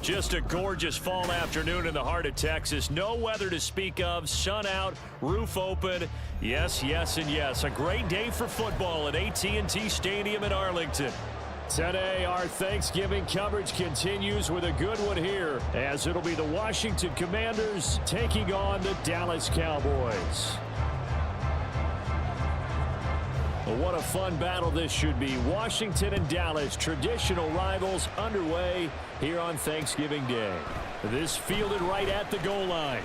Just a gorgeous fall afternoon in the heart of Texas. No weather to speak of. Sun out, roof open. Yes, yes, and yes. A great day for football at AT&T Stadium in Arlington. Today, our Thanksgiving coverage continues with a good one here, as it'll be the Washington Commanders taking on the Dallas Cowboys. Well, what a fun battle this should be. Washington and Dallas, traditional rivals, underway here on Thanksgiving Day. This fielded right at the goal line.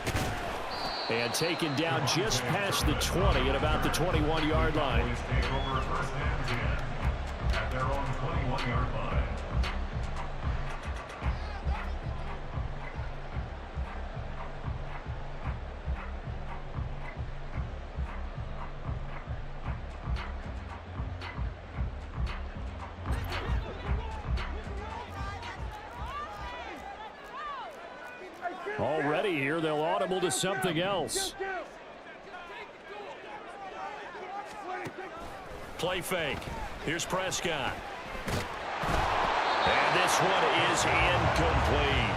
And taken down just past the 20 at about the 21-yard line. At their own 21-yard line. Already here, they'll audible to something else. Play fake. Here's Prescott. And this one is incomplete.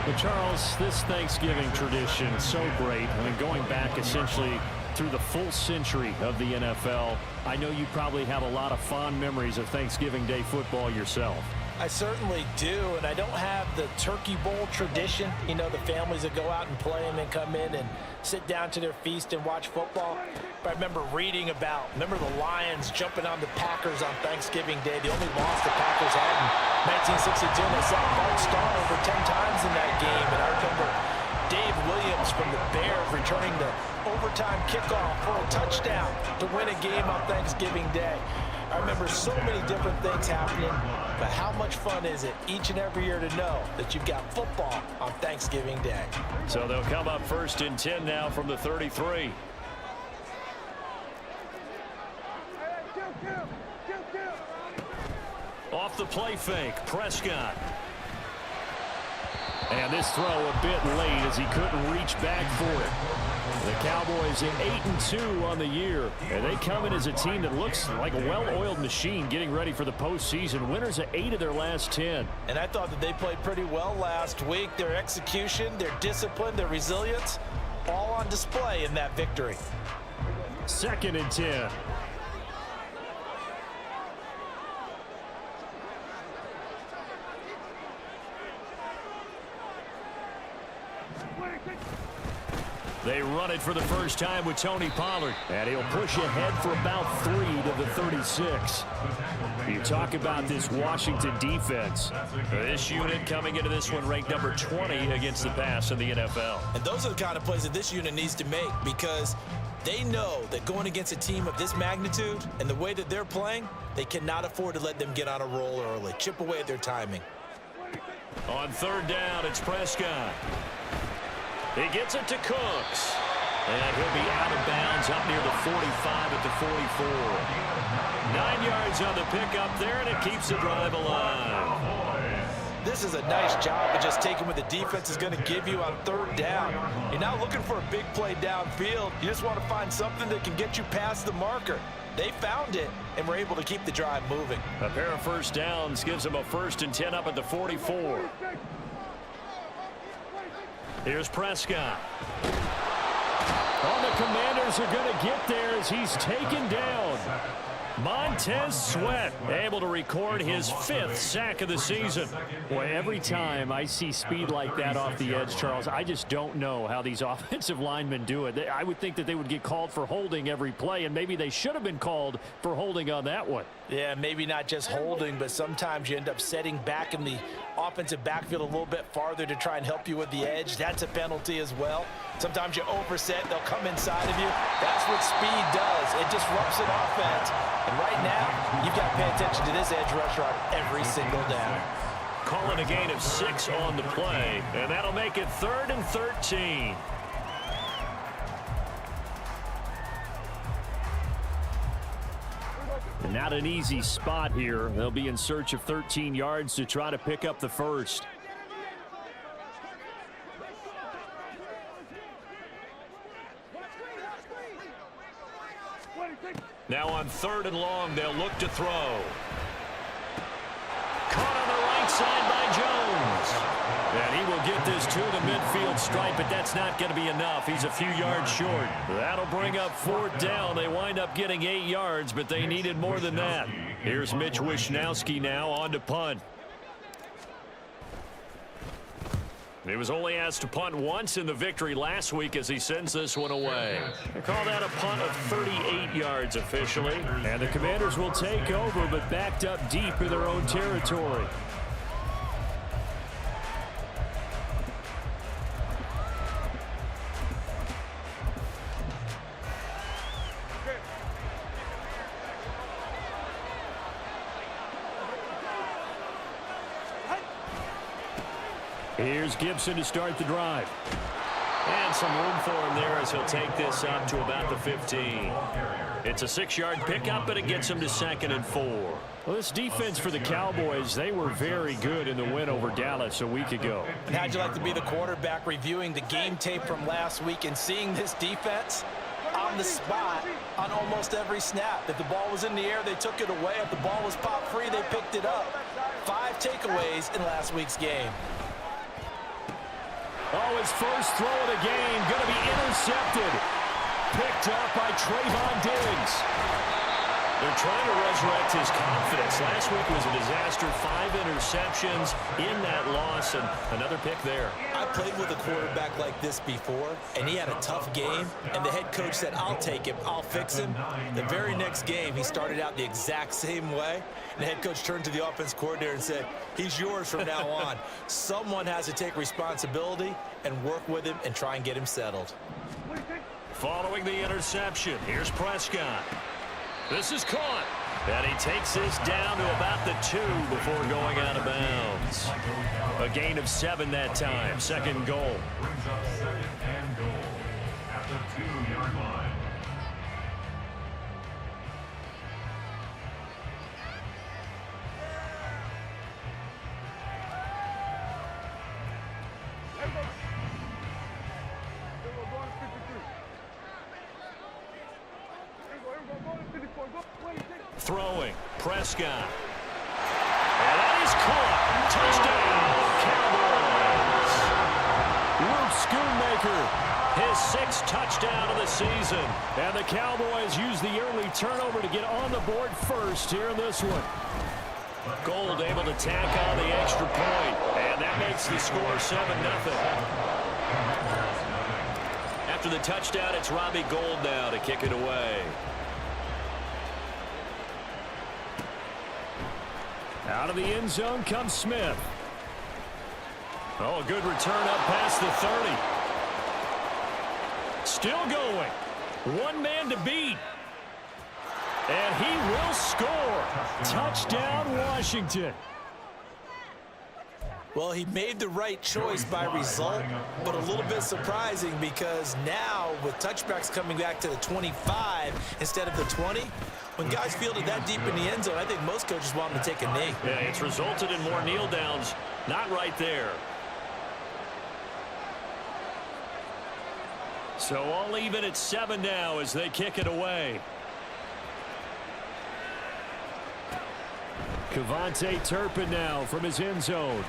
Well, Charles, this Thanksgiving tradition is so great. I mean, going back essentially through the full century of the NFL, I know you probably have a lot of fond memories of Thanksgiving Day football yourself. I certainly do, and I don't have the turkey bowl tradition. You know, the families that go out and play and then come in and sit down to their feast and watch football. But I remember reading about, remember the Lions jumping on the Packers on Thanksgiving Day. The only loss the Packers had in 1962. They sacked Bart Starr over 10 times in that game. And I remember Dave Williams from the Bears returning the overtime kickoff for a touchdown to win a game on Thanksgiving Day. I remember so many different things happening, but how much fun is it each and every year to know that you've got football on Thanksgiving Day? So they'll come up 1st and 10 now from the 33. Off the play fake, Prescott. And this throw a bit late as he couldn't reach back for it. The Cowboys at 8-2 on the year, and they come in as a team that looks like a well-oiled machine getting ready for the postseason. Winners of 8 of their last 10. And I thought that they played pretty well last week. Their execution, their discipline, their resilience, all on display in that victory. 2nd and 10. They run it for the first time with Tony Pollard, and he'll push ahead for about 3 to the 36. You talk about this Washington defense. This unit coming into this one ranked number 20 against the pass in the NFL. And those are the kind of plays that this unit needs to make, because they know that going against a team of this magnitude and the way that they're playing, they cannot afford to let them get on a roll early. Chip away at their timing. On 3rd down, it's Prescott. He gets it to Cooks. And he'll be out of bounds up near the 45 at the 44. 9 yards on the pickup there, and it keeps the drive alive. This is a nice job of just taking what the defense is going to give you on 3rd down. You're not looking for a big play downfield. You just want to find something that can get you past the marker. They found it and were able to keep the drive moving. A pair of 1st downs gives them a 1st and 10 up at the 44. Here's Prescott. Oh, the Commanders are going to get there as he's taken down. Montez Sweat able to record his 5th sack of the season. Boy, every time I see speed like that off the edge, Charles, I just don't know how these offensive linemen do it. I would think that they would get called for holding every play, and maybe they should have been called for holding on that one. Yeah, maybe not just holding, but sometimes you end up setting back in the offensive backfield a little bit farther to try and help you with the edge. That's a penalty as well. Sometimes you overset, they'll come inside of you. That's what speed does. It disrupts an offense. And right now, you've got to pay attention to this edge rusher on every single down. Calling a gain of 6 on the play, and that'll make it 3rd and 13. And not an easy spot here. They'll be in search of 13 yards to try to pick up the 1st. Now on 3rd and long, they'll look to throw. Caught on the right side by Jones. to the midfield stripe, but that's not going to be enough. He's a few yards short. That'll bring up 4th down. They wind up getting 8 yards, but they needed more than that. Here's Mitch Wishnowski now on to punt. He was only asked to punt once in the victory last week as he sends this one away. They call that a punt of 38 yards officially. And the Commanders will take over, but backed up deep in their own territory. Here's Gibson to start the drive. And some room for him there as he'll take this up to about the 15. It's a 6-yard pickup, but it gets him to 2nd and 4. Well, this defense for the Cowboys, they were very good in the win over Dallas a week ago. And how'd you like to be the quarterback reviewing the game tape from last week and seeing this defense on the spot on almost every snap? If the ball was in the air, they took it away. If the ball was popped free, they picked it up. 5 takeaways in last week's game. Oh, his first throw of the game going to be intercepted. Picked up by Trayvon Diggs. They're trying to resurrect his confidence. Last week was a disaster. 5 interceptions in that loss, and another pick there. I played with a quarterback like this before, and he had a tough game, and the head coach said, I'll take him, I'll fix him. The very next game, he started out the exact same way, and the head coach turned to the offense coordinator and said, he's yours from now on. Someone has to take responsibility and work with him and try and get him settled. Following the interception, here's Prescott. This is caught. And he takes this down to about the 2 before going out of bounds. A gain of 7 that time. 2nd goal. Brings up 2nd and goal at the 2-yard line. Throwing. Prescott. And that is caught. Touchdown, Cowboys. Luke Schoonmaker, his 6th touchdown of the season. And the Cowboys use the early turnover to get on the board first here in this one. Gold able to tack on the extra point. And that makes the score 7-0. After the touchdown, it's Robbie Gould now to kick it away. Out of the end zone comes Smith. Oh, a good return up past the 30. Still going. One man to beat. And he will score. Touchdown, Washington. Well, he made the right choice by result, but a little bit surprising because now with touchbacks coming back to the 25 instead of the 20, when guys fielded that deep in the end zone, I think most coaches want them to take a knee. Yeah, it's resulted in more kneel downs. Not right there. So all even at 7 now as they kick it away. Kevontae Turpin now from his end zone.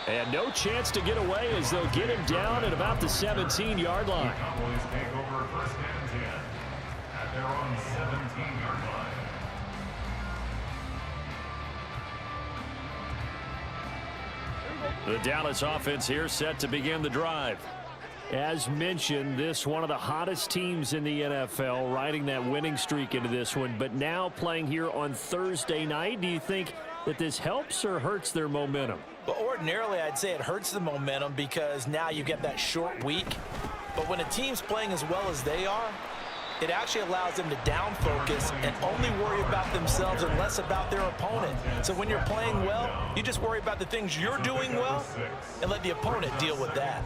And no chance to get away as they'll get him down at about the 17-yard line. Cowboys take over 1st and 10 at their own 17-yard line. The Dallas offense here set to begin the drive. As mentioned, this one of the hottest teams in the NFL, riding that winning streak into this one, but now playing here on Thursday night. Do you think that this helps or hurts their momentum? But ordinarily, I'd say it hurts the momentum because now you get that short week. But when a team's playing as well as they are, it actually allows them to down focus and only worry about themselves and less about their opponent. So when you're playing well, you just worry about the things you're doing well and let the opponent deal with that.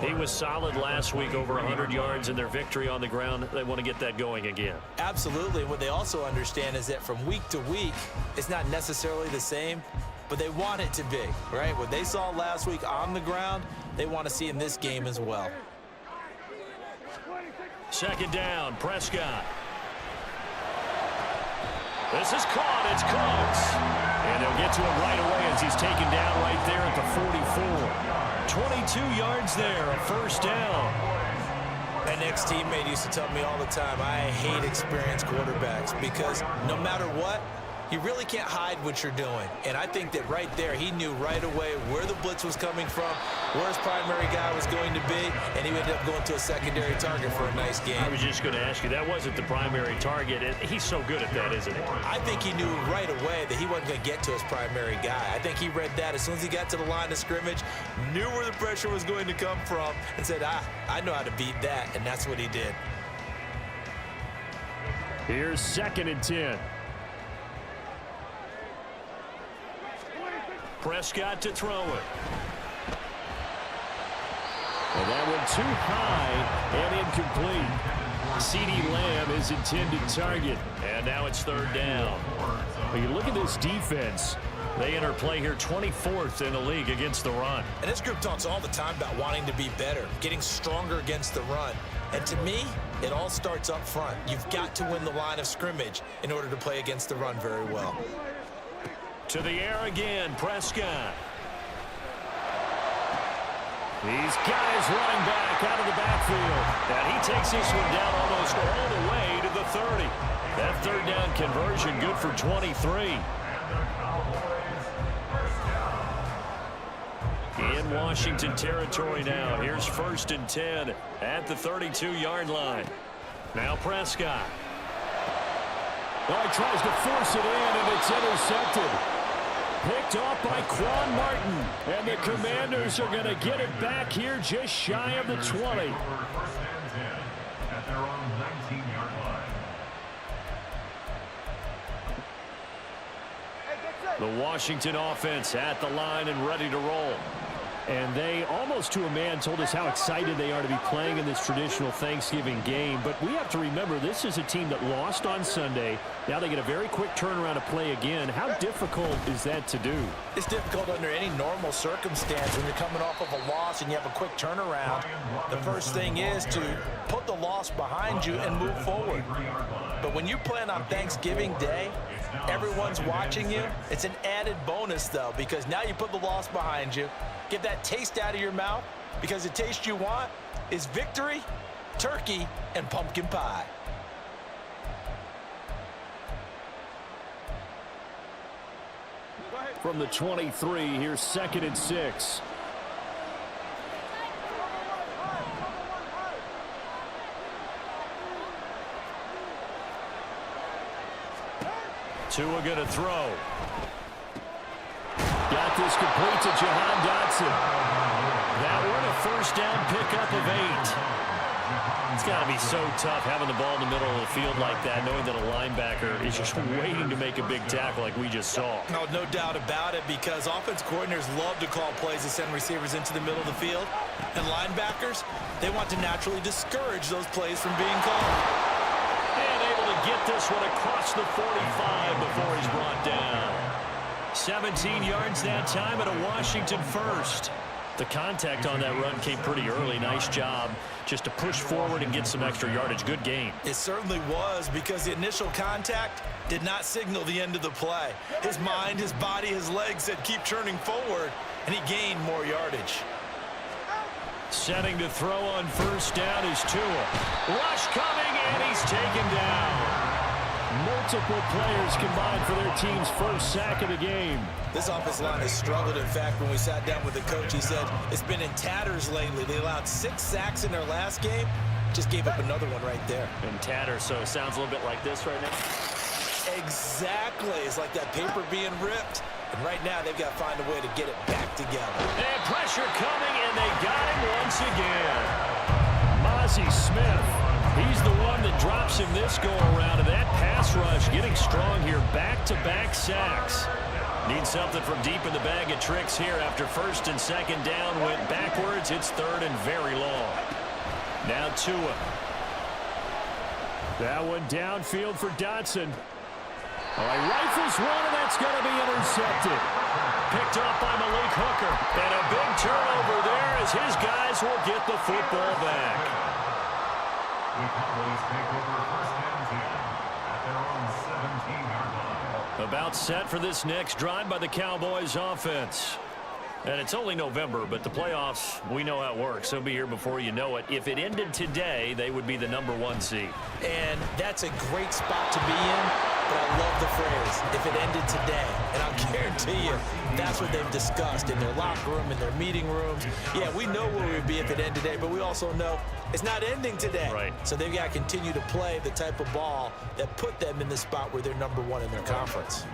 He was solid last week, over 100 yards in their victory on the ground. They want to get that going again. Absolutely. What they also understand is that from week to week, it's not necessarily the same, but they want it to be, right? What they saw last week on the ground, they want to see in this game as well. 2nd down, Prescott. This is caught. It's close. And they'll get to him right away as he's taken down right there at the 44. 22 yards there, a first down. An ex-teammate used to tell me all the time, I hate experienced quarterbacks because no matter what, you really can't hide what you're doing. And I think that right there, he knew right away where the blitz was coming from, where his primary guy was going to be, and he ended up going to a secondary target for a nice game. I was just going to ask you, that wasn't the primary target. He's so good at that, isn't he? I think he knew right away that he wasn't going to get to his primary guy. I think he read that as soon as he got to the line of scrimmage, knew where the pressure was going to come from, and said, I know how to beat that, and that's what he did. Here's 2nd and 10. Prescott to throw it. And that one too high and incomplete. CeeDee Lamb is intended target. And now it's 3rd down. When you look at this defense, they enter play here 24th in the league against the run. And this group talks all the time about wanting to be better, getting stronger against the run. And to me, it all starts up front. You've got to win the line of scrimmage in order to play against the run very well. To the air again, Prescott. He's got his running back out of the backfield. And he takes this one down almost all the way to the 30. That 3rd down conversion good for 23. In Washington territory now. Here's 1st and 10 at the 32-yard line. Now Prescott. Well, he tries to force it in, and it's intercepted. Picked off by Quan Martin. And the Commanders are going to get it back here just shy of the 20. 1st and 10 at their own 19-yard line. The Washington offense at the line and ready to roll. And they, almost to a man, told us how excited they are to be playing in this traditional Thanksgiving game. But we have to remember, this is a team that lost on Sunday. Now they get a very quick turnaround to play again. How difficult is that to do? It's difficult under any normal circumstance when you're coming off of a loss and you have a quick turnaround. The first thing is to put the loss behind you and move forward. But when you play on Thanksgiving Day, everyone's watching you. It's an added bonus, though, because now you put the loss behind you. Get that taste out of your mouth, because the taste you want is victory, turkey, and pumpkin pie. From the 23, here's 2nd and 6. Tua going to throw. Got this complete to Jahan Dotson. That one a 1st down pickup of 8. It's got to be so tough having the ball in the middle of the field like that, knowing that a linebacker is just waiting to make a big tackle like we just saw. No doubt about it, because offense coordinators love to call plays that send receivers into the middle of the field. And linebackers, they want to naturally discourage those plays from being called. And able to get this one across the 45 before he's brought down. 17 yards that time at a Washington 1st. The contact on that run came pretty early. Nice job just to push forward and get some extra yardage. Good game. It certainly was, because the initial contact did not signal the end of the play. His mind, his body, his legs said keep churning forward, and he gained more yardage. Setting to throw on 1st down is Tua. Rush coming, and he's taken down. Multiple players combined for their team's 1st sack of the game. This offensive line has struggled. In fact, when we sat down with the coach, he said it's been in tatters lately. They allowed 6 sacks in their last game. Just gave up another one right there. In tatters, so it sounds a little bit like this right now. Exactly. It's like that paper being ripped. And right now, they've got to find a way to get it back together. And pressure coming, and they got him once again. Mozzie Smith. He's the one that drops him this go-around, and that pass rush getting strong here. Back-to-back sacks. Need something from deep in the bag of tricks here after 1st and 2nd down. Went backwards. It's 3rd and very long. Now Tua. That one downfield for Dotson. All right, rifles one, and that's going to be intercepted. Picked off by Malik Hooker. And a big turnover there as his guys will get the football back. The Cowboys take over 1st and 10 at at their own 17-yard line. About set for this next drive by the Cowboys offense. And it's only November, but the playoffs, we know how it works. They'll be here before you know it. If it ended today, they would be the #1 seed. And that's a great spot to be in, but I love the phrase, if it ended today. And I'll guarantee you, that's what they've discussed in their locker room, in their meeting rooms. Yeah, we know where we would be if it ended today, but we also know it's not ending today. Right. So they've got to continue to play the type of ball that put them in the spot where they're #1 in their conference.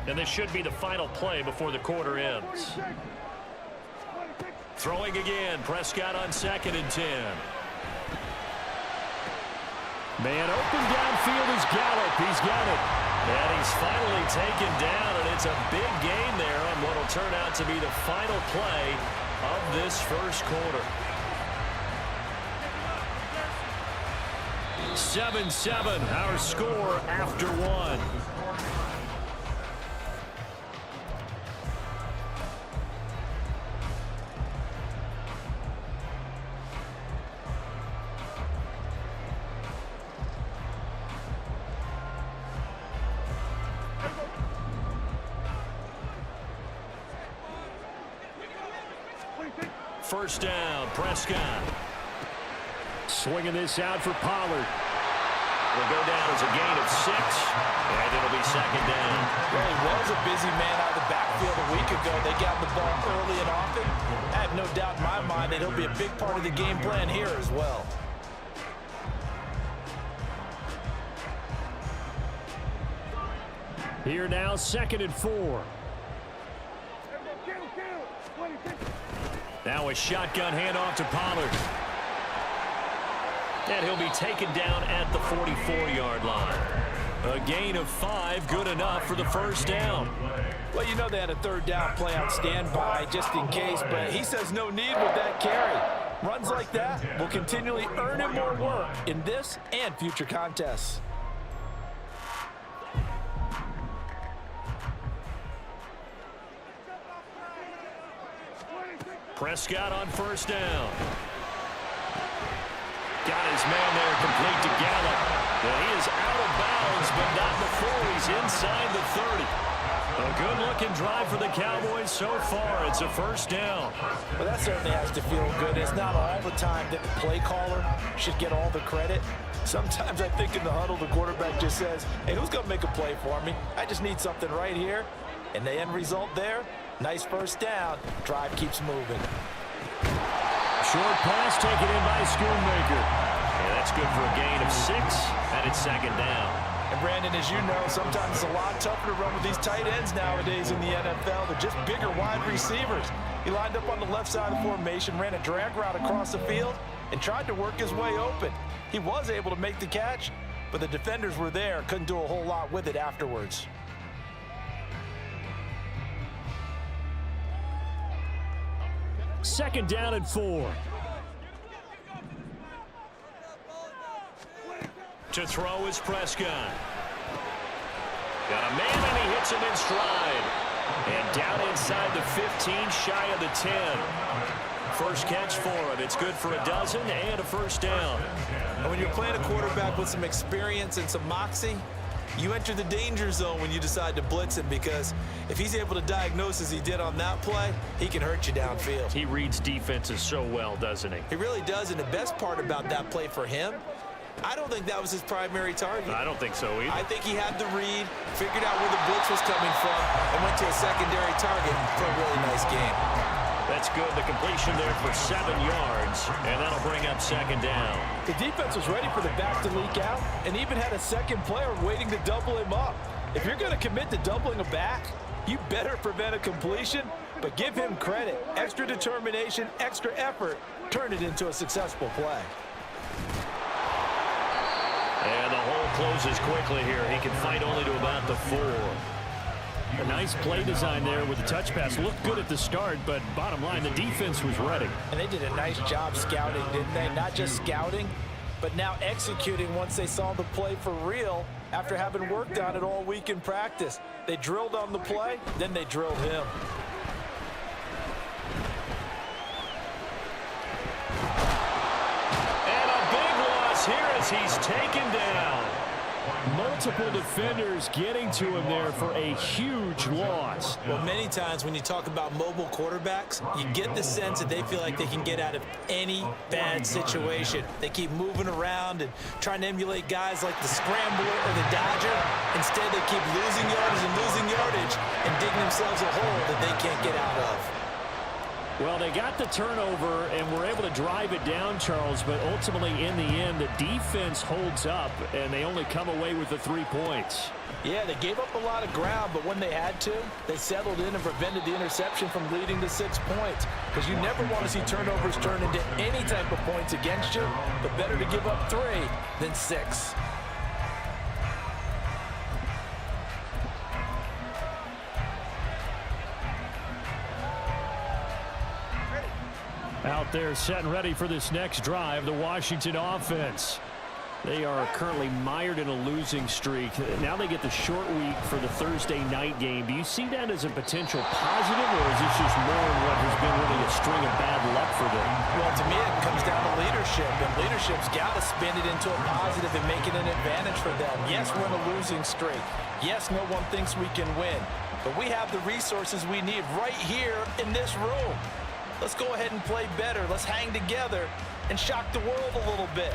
And this should be the final play before the quarter ends. Throwing again, Prescott on 2nd and 10. Man open downfield is Gallup. He's got it. And he's finally taken down, and it's a big gain there on what will turn out to be the final play of this first quarter. 7-7, our score after 1. First down, Prescott. Swinging this out for Pollard. Will go down as a gain of 6, and it'll be 2nd down. Well, he was a busy man out of the backfield a week ago. They got the ball early and often. I have no doubt in my mind that he'll be a big part of the game plan here as well. Here now, 2nd and 4. Now a shotgun handoff to Pollard. And he'll be taken down at the 44-yard line. A gain of 5, good enough for the first down. Well, you know they had a 3rd down play on standby just in case, but he says no need with that carry. Runs like that will continually earn him more work in this and future contests. Prescott on first down. Got his man there, complete to Gallup. Well, he is out of bounds, but not before he's inside the 30. A good-looking drive for the Cowboys so far. It's a first down. Well, that certainly has to feel good. It's not all the time that the play caller should get all the credit. Sometimes I think in the huddle, the quarterback just says, hey, who's going to make a play for me? I just need something right here. And the end result there, nice first down. Drive keeps moving. Short pass taken in by Schoonmaker. Yeah, that's good for a gain of 6, and it's 2nd down. And Brandon, as you know, sometimes it's a lot tougher to run with these tight ends nowadays in the NFL. They're just bigger wide receivers. He lined up on the left side of the formation, ran a drag route across the field, and tried to work his way open. He was able to make the catch, but the defenders were there, couldn't do a whole lot with it afterwards. Second down and 4. To throw is Prescott. Got a man, and he hits him in stride. And down inside the 15, shy of the 10. First catch for him. It's good for a dozen and a first down. And when you're playing a quarterback with some experience and some moxie, you enter the danger zone when you decide to blitz him, because if he's able to diagnose as he did on that play, he can hurt you downfield. He reads defenses so well, doesn't he? He really does, and the best part about that play for him, I don't think that was his primary target. I don't think so either. I think he had the read, figured out where the blitz was coming from, and went to a secondary target for a really nice game. That's good. The completion there for 7 yards, and that'll bring up 2nd down. The defense was ready for the back to leak out, and even had a second player waiting to double him up. If you're going to commit to doubling a back, you better prevent a completion, but give him credit. Extra determination, extra effort, turned it into a successful play. And the hole closes quickly here. He can fight only to about the 4. A nice play design there with the touch pass. Looked good at the start, but bottom line, the defense was ready. And they did a nice job scouting, didn't they? Not just scouting, but now executing once they saw the play for real after having worked on it all week in practice. They drilled on the play, then they drilled him. And a big loss here as he's taken down. Multiple defenders getting to him there for a huge loss. Well, many times when you talk about mobile quarterbacks, you get the sense that they feel like they can get out of any bad situation. They keep moving around and trying to emulate guys like the Scrambler or the Dodger. Instead, they keep losing yardage and digging themselves a hole that they can't get out of. Well, they got the turnover and were able to drive it down, Charles, but ultimately in the end, the defense holds up, and they only come away with the 3 points. Yeah, they gave up a lot of ground, but when they had to, they settled in and prevented the interception from leading to 6 points. Because you never want to see turnovers turn into any type of points against you, but better to give up 3 than 6. Out there set and ready for this next drive, the Washington offense. They are currently mired in a losing streak. Now they get the short week for the Thursday night game. Do you see that as a potential positive, or is this just more in what has been really a string of bad luck for them? Well, to me, it comes down to leadership, and leadership's got to spin it into a positive and make it an advantage for them. Yes, we're in a losing streak. Yes, no one thinks we can win, but we have the resources we need right here in this room. Let's go ahead and play better. Let's hang together and shock the world a little bit.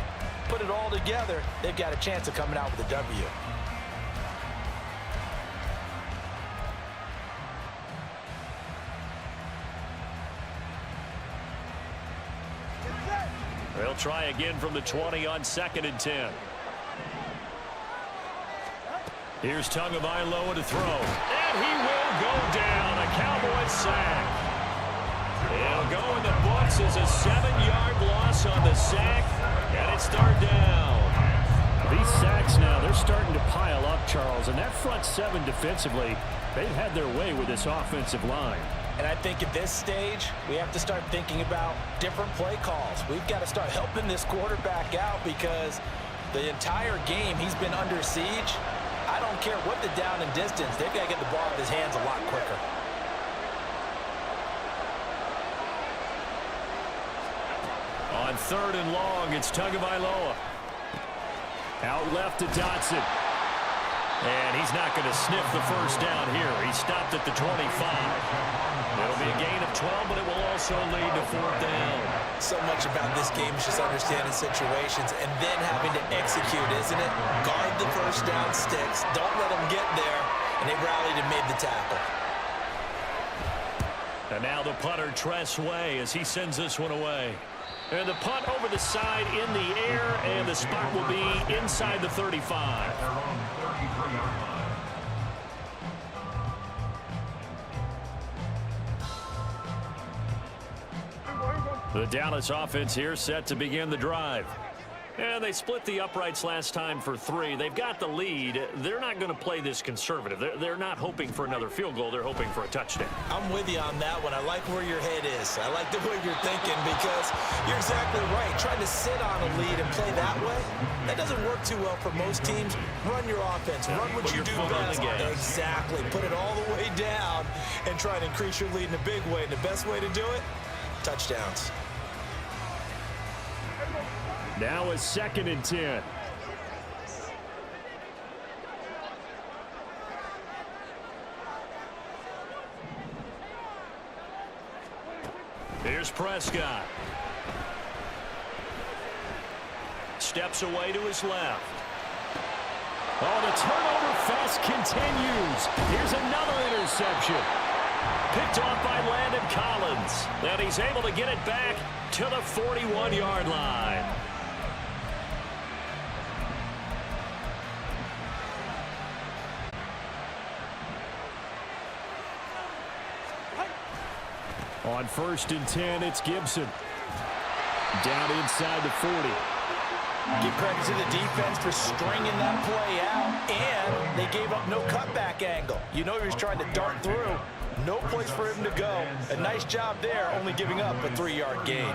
Put it all together, they've got a chance of coming out with a W. They'll try again from the 20 on 2nd and 10. Here's Tagovailoa to throw. And he will go down. A Cowboys sack. It'll go in the books as a 7-yard loss on the sack, and it's third down. These sacks now, they're starting to pile up, Charles, and that front 7 defensively, they've had their way with this offensive line. And I think at this stage, we have to start thinking about different play calls. We've got to start helping this quarterback out because the entire game he's been under siege. I don't care what the down and distance, they've got to get the ball in his hands a lot quicker. On 3rd and long, it's Tagovailoa. Out left to Dotson. And he's not going to sniff the first down here. He stopped at the 25. It'll be a gain of 12, but it will also lead to 4th down. So much about this game is just understanding situations and then having to execute, isn't it? Guard the first down sticks. Don't let them get there. And they rallied and made the tackle. And now the punter, Tress Way, as he sends this one away. And the punt over the side in the air, and the spot will be inside the 35. The Dallas offense here set to begin the drive. And they split the uprights last time for 3. They've got the lead. They're not going to play this conservative. They're not hoping for another field goal. They're hoping for a touchdown. I'm with you on that one. I like where your head is. I like the way you're thinking because you're exactly right. Trying to sit on a lead and play that way, that doesn't work too well for most teams. Run your offense. Run what you do best. Exactly. Put it all the way down and try to increase your lead in a big way. And the best way to do it, touchdowns. Now a 2nd and 10. Here's Prescott. Steps away to his left. Oh, the turnover fest continues. Here's another interception. Picked off by Landon Collins. And he's able to get it back to the 41-yard line. On 1st and 10, it's Gibson. Down inside the 40. Give credit to the defense for stringing that play out, and they gave up no cutback angle. You know he was trying to dart through. No place for him to go. A nice job there, only giving up a 3-yard gain.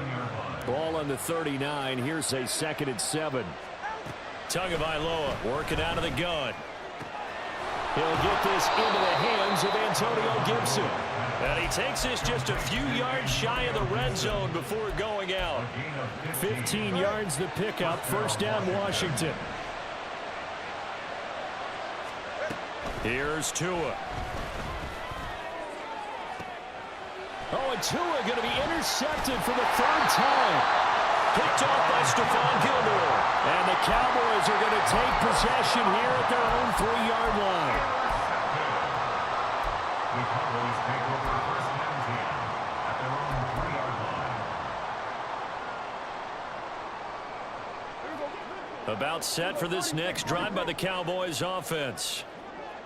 Ball on the 39. Here's a 2nd and 7. Tagovailoa working out of the gun. He'll get this into the hands of Antonio Gibson. And he takes this just a few yards shy of the red zone before going out. 15 yards the pickup. 1st down, Washington. Here's Tua. Oh, and Tua going to be intercepted for the third time. Picked off by Stephon Gilmore. And the Cowboys are going to take possession here at their own 3-yard line. The Cowboys take over first and 10 at their own 3-yard line. About set for this next drive by the Cowboys offense.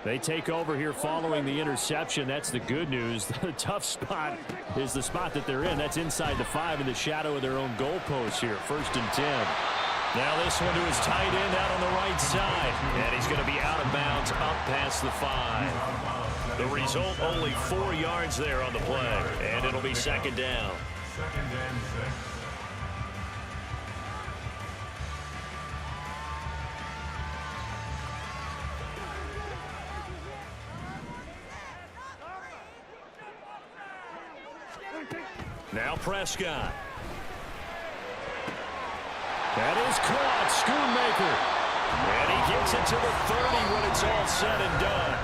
They take over here following the interception. That's the good news. The tough spot is the spot that they're in. That's inside the 5 in the shadow of their own goalpost here. First and 10. Now this one to his tight end out on the right side. And he's going to be out of bounds up past the 5. The result, only 4 yards there on the play. And it'll be second down. Second and 6. Now Prescott. That is caught. Schoonmaker. And he gets it to the 30 when it's all said and done.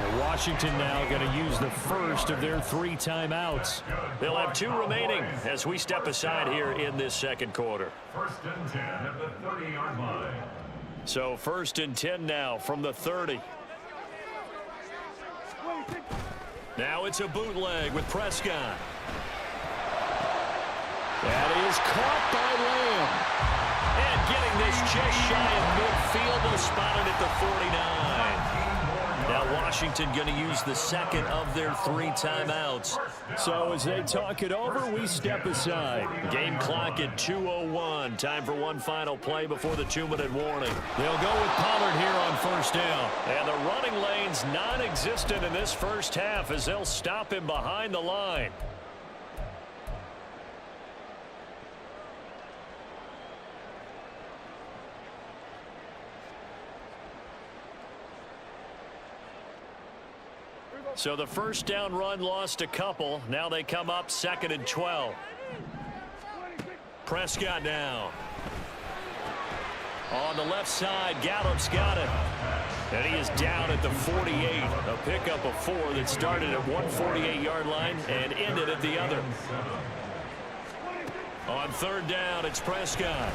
And Washington now going to use the first of their 3 timeouts. They'll have 2 remaining as we step aside here in this second quarter. First and 10 at the 30-yard line. So first and 10 now from the 30. Now it's a bootleg with Prescott. That is caught by Lamb. And getting this just shy of midfield. They'll spot it at the 49. Now Washington going to use the second of their 3 timeouts. So as they talk it over, we step aside. Game clock at 2:01. Time for one final play before the 2-minute warning. They'll go with Pollard here on first down. And the running lane's non-existent in this first half as they'll stop him behind the line. So the first down run lost a couple. Now they come up 2nd and 12. Prescott now. On the left side, Gallup's got it. And he is down at the 48. A pickup of 4 that started at one 48-yard line and ended at the other. On third down, it's Prescott.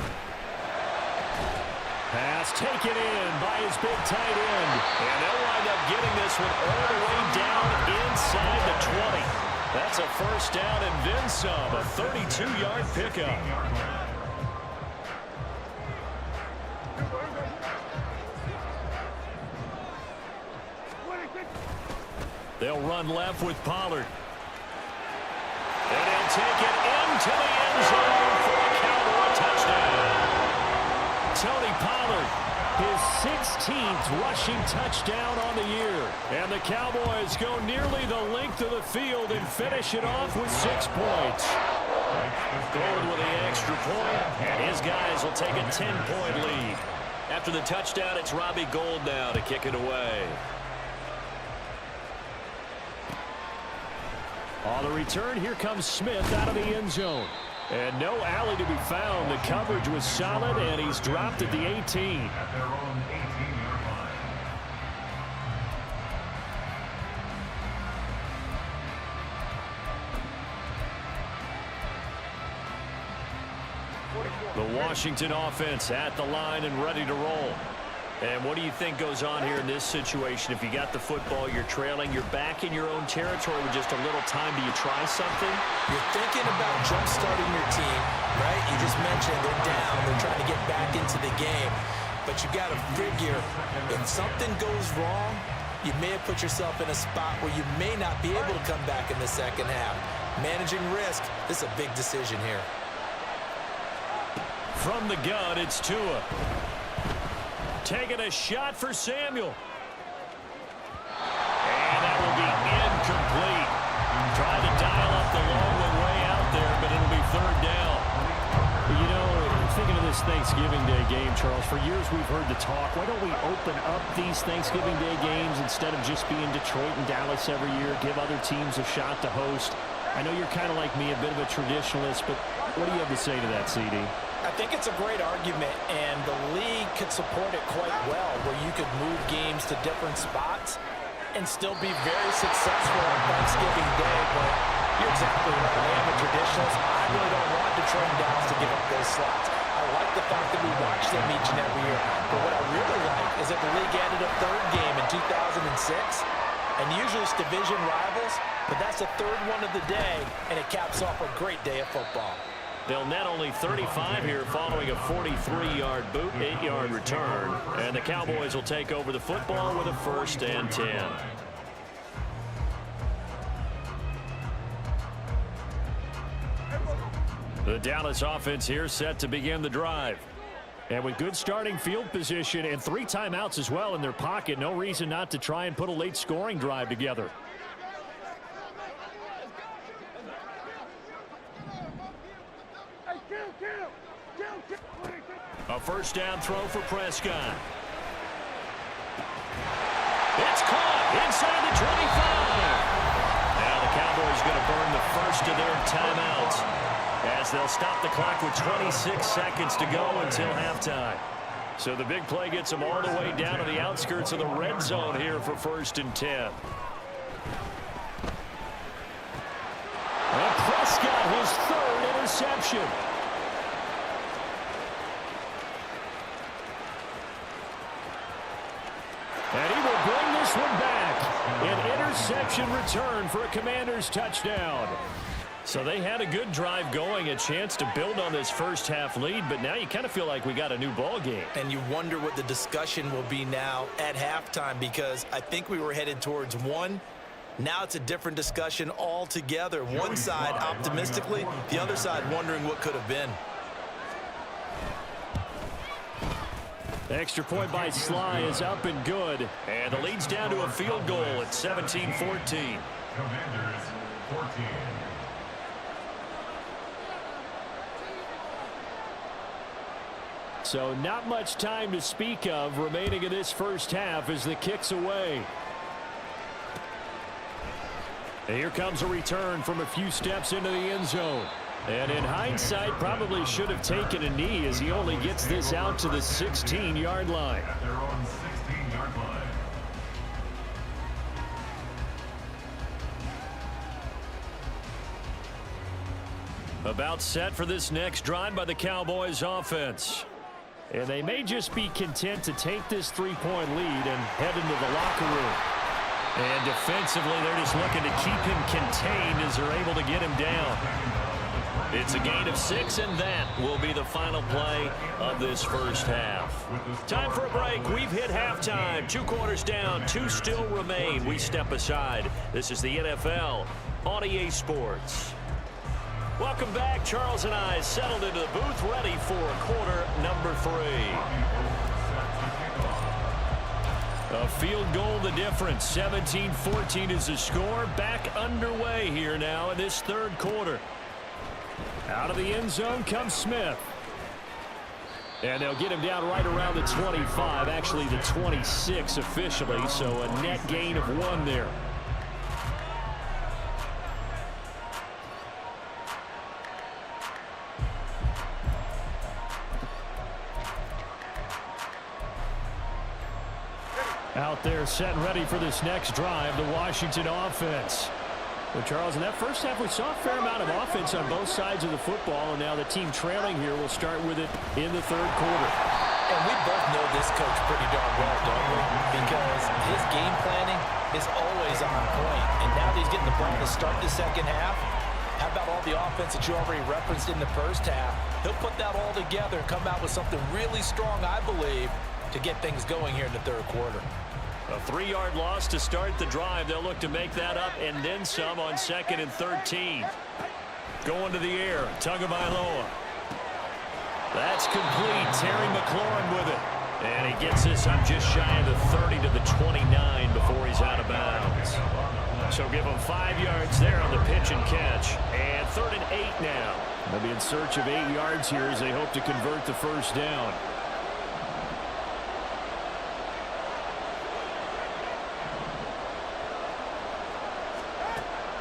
Pass taken in by his big tight end. And they'll wind up getting this one all the way down inside the 20. That's a first down and then some. A 32-yard pickup. They'll run left with Pollard. And they'll take it into the end zone for a Cowboy touchdown. Tony Pollard, his 16th rushing touchdown on the year. And the Cowboys go nearly the length of the field and finish it off with 6 points. Going with the extra point, and his guys will take a 10-point lead. After the touchdown, it's Robbie Gould now to kick it away. On the return, here comes Smith out of the end zone. And no alley to be found. The coverage was solid, and he's dropped at the 18. At their own 18-yard line. The Washington offense at the line and ready to roll. And what do you think goes on here in this situation? If you got the football, you're trailing, you're back in your own territory with just a little time. Do you try something? You're thinking about jump-starting your team, right? You just mentioned they're down. They're trying to get back into the game. But you got to figure if something goes wrong, you may have put yourself in a spot where you may not be able to come back in the second half. Managing risk, this is a big decision here. From the gun, it's Tua. Taking a shot for Samuel. And that will be incomplete. Tried to dial up the long way out there, but it'll be third down. You know, thinking of this Thanksgiving Day game, Charles, for years we've heard the talk, why don't we open up these Thanksgiving Day games instead of just being Detroit and Dallas every year, give other teams a shot to host? I know you're kind of like me, a bit of a traditionalist, but what do you have to say to that, CD? I think it's a great argument, and the league could support it quite well, where you could move games to different spots and still be very successful on Thanksgiving Day. But you're exactly right. I am a traditionalist. I really don't want Detroit Dallas to give up those slots. I like the fact that we watch them each and every year. But what I really like is that the league added a third game in 2006. And usually it's division rivals, but that's the third one of the day, and it caps off a great day of football. They'll net only 35 here following a 43-yard boot, 8-yard return. And the Cowboys will take over the football with a 1st and 10. The Dallas offense here set to begin the drive. And with good starting field position and 3 timeouts as well in their pocket, no reason not to try and put a late scoring drive together. A 1st down throw for Prescott. It's caught inside the 25. Now the Cowboys going to burn the first of their timeouts, as they'll stop the clock with 26 seconds to go until halftime. So the big play gets them all the way down to the outskirts of the red zone here for 1st and 10. And Prescott, his 3rd interception. And he will bring this one back. An interception return for a Commanders touchdown. So they had a good drive going, a chance to build on this first half lead, but now you kind of feel like we got a new ball game. And you wonder what the discussion will be now at halftime, because I think we were headed towards 1. Now it's a different discussion altogether. One side optimistically, the other side wondering what could have been. Extra point by Sly is up and good. And the lead's down to a field goal at 17-14. Commanders 14. So not much time to speak of remaining in this first half as the kick's away. And here comes a return from a few steps into the end zone. And in hindsight, probably should have taken a knee, as he only gets this out to the 16-yard line. At their own 16-yard line. About set for this next drive by the Cowboys offense. And they may just be content to take this 3-point lead and head into the locker room. And defensively, they're just looking to keep him contained as they're able to get him down. It's a gain of 6, and that will be the final play of this first half. Time for a break. We've hit halftime. 2 quarters down, 2 still remain. We step aside. This is the NFL on EA Sports. Welcome back. Charles and I settled into the booth, ready for quarter number 3. A field goal the difference. 17-14 is the score. Back underway here now in this 3rd quarter. Out of the end zone comes Smith. And they'll get him down right around the 25, actually the 26 officially, so a net gain of 1 there. Out there set and ready for this next drive, the Washington offense. Well, Charles, in that first half, we saw a fair amount of offense on both sides of the football, and now the team trailing here will start with it in the 3rd quarter. And we both know this coach pretty darn well, don't we? Because his game planning is always on point. And now that he's getting the ball to start the second half, how about all the offense that you already referenced in the first half? He'll put that all together and come out with something really strong, I believe, to get things going here in the 3rd quarter. A 3-yard loss to start the drive. They'll look to make that up and then some on 2nd and 13. Going to the air. Tagovailoa. That's complete. Terry McLaurin with it. And he gets this on just shy of the 30 to the 29 before he's out of bounds. So give him 5 yards there on the pitch and catch. And 3rd and 8 now. They'll be in search of 8 yards here as they hope to convert the first down.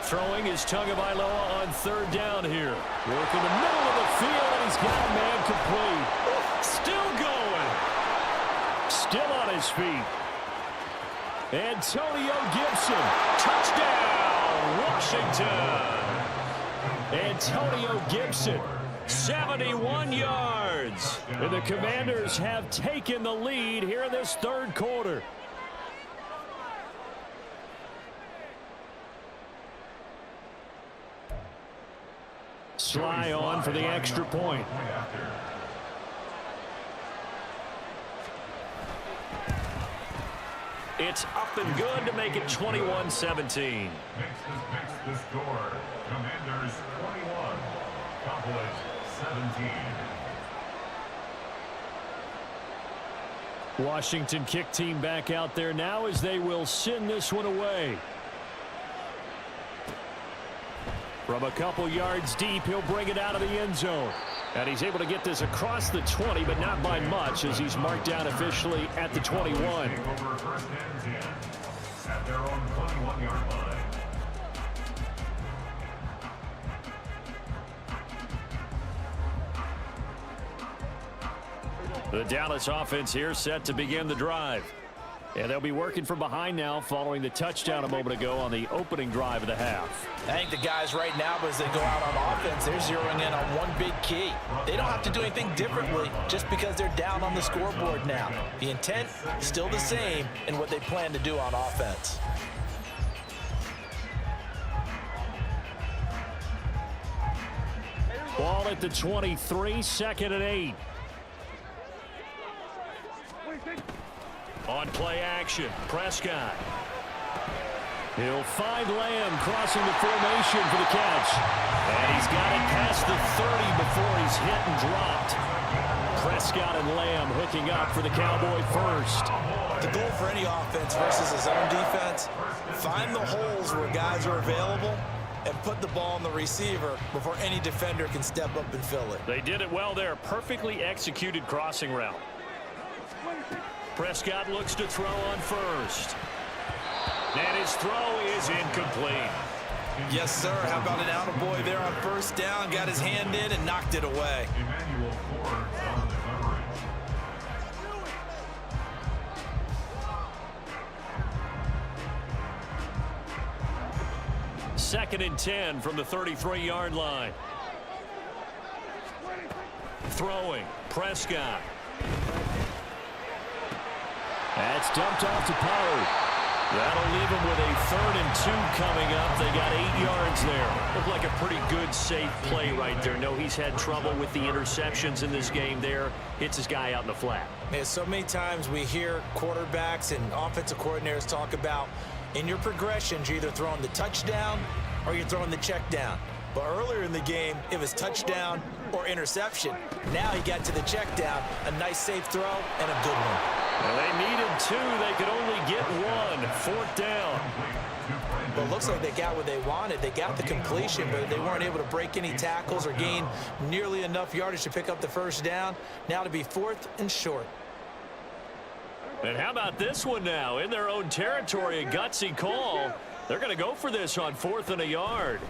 Throwing is Tagovailoa on 3rd down here. Work in the middle of the field, and he's got a man complete. Still going. Still on his feet. Antonio Gibson. Touchdown, Washington. Antonio Gibson, 71 yards. And the Commanders have taken the lead here in this third quarter. Sly on for the extra point. It's up and good to make it 21-17. Makes the score. Commanders 21. Cowboys 17. Washington kick team back out there now as they will send this one away. From a couple yards deep, he'll bring it out of the end zone. And he's able to get this across the 20, but not by much, as he's marked down officially at the 21. Over first and 10 at their own 21-yard line. The Dallas offense here set to begin the drive. And they'll be working from behind now following the touchdown a moment ago on the opening drive of the half. I think the guys right now, as they go out on offense, they're zeroing in on one big key. They don't have to do anything differently just because they're down on the scoreboard now. The intent is still the same in what they plan to do on offense. Ball at the 23, 2nd and 8. On play action, Prescott. He'll find Lamb crossing the formation for the catch. And he's got it past the 30 before he's hit and dropped. Prescott and Lamb hooking up for the Cowboy first. The goal for any offense versus his own defense, find the holes where guys are available and put the ball on the receiver before any defender can step up and fill it. They did it well there. Perfectly executed crossing route. Prescott looks to throw on first. And his throw is incomplete. Yes, sir. How about an attaboy there on first down? Got his hand in and knocked it away. Emmanuel Forbes on the coverage. Second and 10 from the 33-yard line. Throwing, Prescott. That's dumped off to Pollard. That'll leave him with a 3rd and 2 coming up. They got 8 yards there. Looked like a pretty good, safe play right there. No, he's had trouble with the interceptions in this game there. Hits his guy out in the flat. Man, so many times we hear quarterbacks and offensive coordinators talk about in your progressions, you're either throwing the touchdown or you're throwing the check down. But earlier in the game, it was touchdown or interception. Now he got to the check down, a nice safe throw, and a good one. Well, they needed 2. They could only get 1. 4th down. Well, it looks like they got what they wanted. They got the completion, but they weren't able to break any tackles or gain nearly enough yardage to pick up the first down. Now to be 4th and short. And how about this one now? In their own territory, a gutsy call. They're going to go for this on 4th and a yard.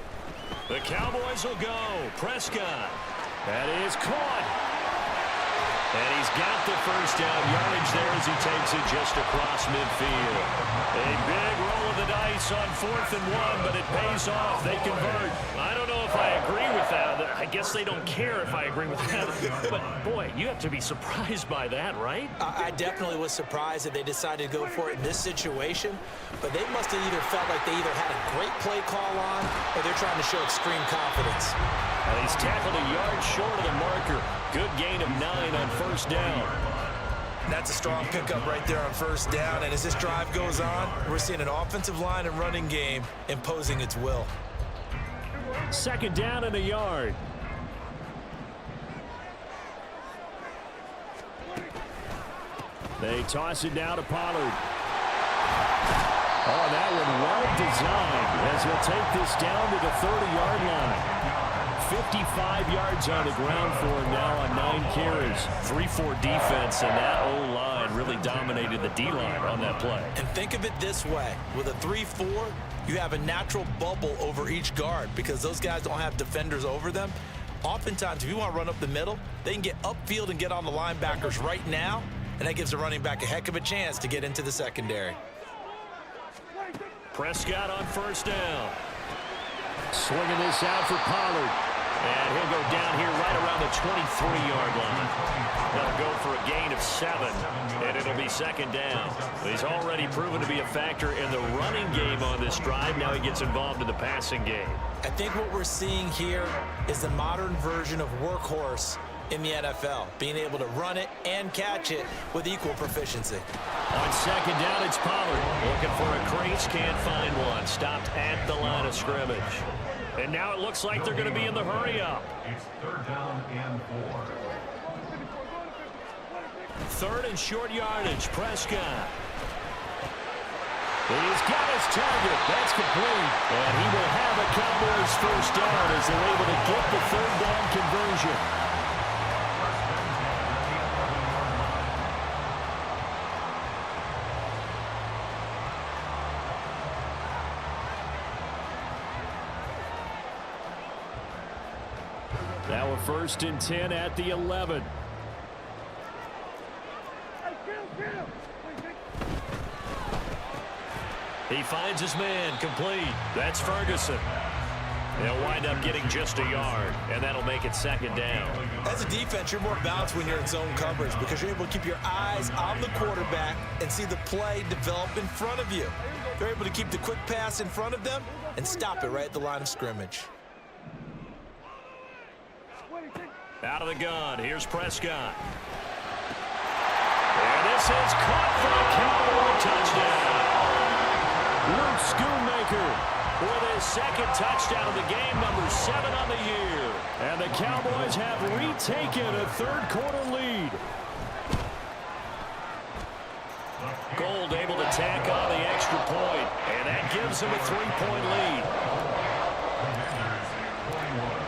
The Cowboys will go. Prescott. That is caught. And he's got the first down yardage there as he takes it just across midfield. A big roll of the dice on 4th and 1, but it pays off. They convert. I don't know if I agree with that. I guess they don't care if I agree with that. But, boy, you have to be surprised by that, right? I definitely was surprised that they decided to go for it in this situation. But they must have either felt like they either had a great play call on or they're trying to show extreme confidence. And he's tackled a yard short of the marker. Good gain of 9 on first down. That's a strong pickup right there on first down. And as this drive goes on, we're seeing an offensive line and running game imposing its will. 2nd down and a yard. They toss it down to Pollard. Oh, that one well designed as he'll take this down to the 30-yard line. 55 yards on the ground for him now on 9 carries. 3-4 defense, and that O-line really dominated the D-line on that play. And think of it this way. With a 3-4, you have a natural bubble over each guard because those guys don't have defenders over them. Oftentimes, if you want to run up the middle, they can get upfield and get on the linebackers right now, and that gives the running back a heck of a chance to get into the secondary. Prescott on first down. Swinging this out for Pollard. And he'll go down here right around the 23-yard line. That'll go for a gain of 7, and it'll be second down. He's already proven to be a factor in the running game on this drive. Now he gets involved in the passing game. I think what we're seeing here is the modern version of workhorse in the NFL, being able to run it and catch it with equal proficiency. On second down, it's Pollard. Looking for a crease, can't find one. Stopped at the line of scrimmage. And now it looks like they're going to be in the hurry up. It's 3rd down and 4. 3rd and short yardage, Prescott. He's got his target. That's complete. And he will have a Cowboys first down as they're able to get the 3rd down conversion. Now a 1st and 10 at the 11. He finds his man, complete. That's Ferguson. They'll wind up getting just a yard, and that'll make it second down. As a defense, you're more balanced when you're in zone coverage because you're able to keep your eyes on the quarterback and see the play develop in front of you. You're able to keep the quick pass in front of them and stop it right at the line of scrimmage. Out of the gun, here's Prescott. And this is caught for a Cowboy touchdown. Luke Schoonmaker with his 2nd touchdown of the game, number 7 on the year. And the Cowboys have retaken a 3rd quarter lead. Gold able to tack on the extra point, and that gives him a 3-point lead.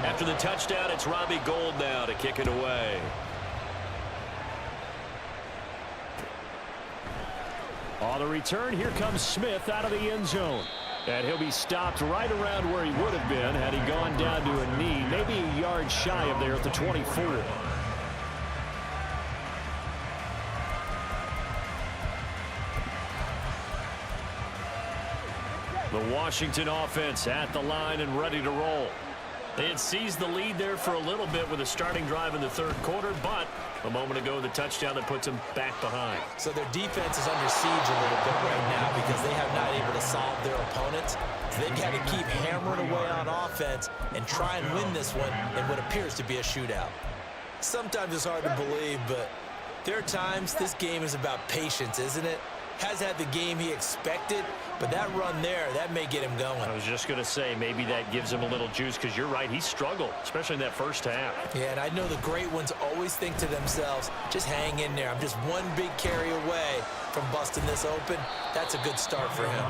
After the touchdown, it's Robbie Gould now to kick it away. On the return, here comes Smith out of the end zone. And he'll be stopped right around where he would have been had he gone down to a knee, maybe a yard shy of there at the 24. The Washington offense at the line and ready to roll. They had seized the lead there for a little bit with a starting drive in the 3rd quarter, but a moment ago, the touchdown that puts them back behind. So their defense is under siege a little bit right now because they have not able to solve their opponents. So they've got to keep hammering away on offense and try and win this one in what appears to be a shootout. Sometimes it's hard to believe, but there are times this game is about patience, isn't it? Has had the game he expected, but that run there, that may get him going. I was just going to say, maybe that gives him a little juice because you're right, he struggled, especially in that first half. Yeah, and I know the great ones always think to themselves, just hang in there. I'm just one big carry away from busting this open. That's a good start for him.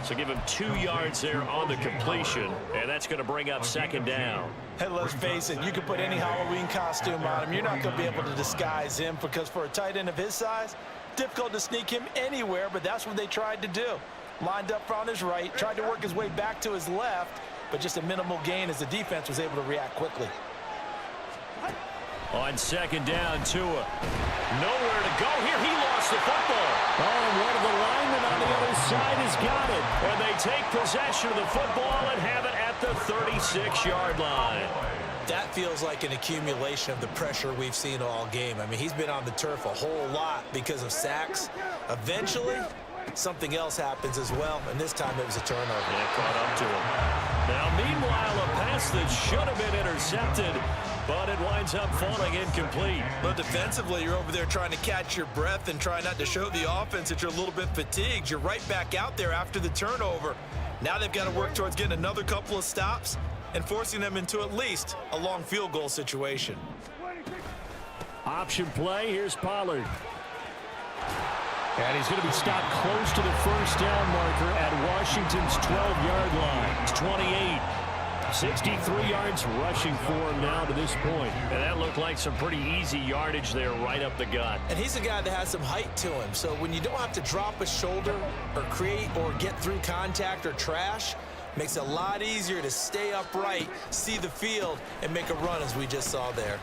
So give him 2 yards there on the completion, and that's going to bring up second down. Hey, let's face it, you can put any Halloween costume on him. You're not going to be able to disguise him because for a tight end of his size, difficult to sneak him anywhere, but that's what they tried to do. Lined up on his right, tried to work his way back to his left, but just a minimal gain as the defense was able to react quickly. On second down, Tua. Nowhere to go here. He lost the football. Oh, and one of the linemen on the other side has got it. And they take possession of the football and have it at the 36-yard line. That feels like an accumulation of the pressure we've seen all game. I mean, he's been on the turf a whole lot because of sacks. Eventually, something else happens as well, and this time it was a turnover. And it caught up to him. Now, meanwhile, a pass that should have been intercepted, but it winds up falling incomplete. But defensively, you're over there trying to catch your breath and try not to show the offense that you're a little bit fatigued. You're right back out there after the turnover. Now they've got to work towards getting another couple of stops and forcing them into at least a long field goal situation. Option play, here's Pollard. And he's going to be stopped close to the first down marker at Washington's 12-yard line. It's 28. 63 yards rushing for him now to this point. And that looked like some pretty easy yardage there right up the gut. And he's a guy that has some height to him. So when you don't have to drop a shoulder or create or get through contact or trash, Makes it a lot easier to stay upright, see the field, and make a run as we just saw there.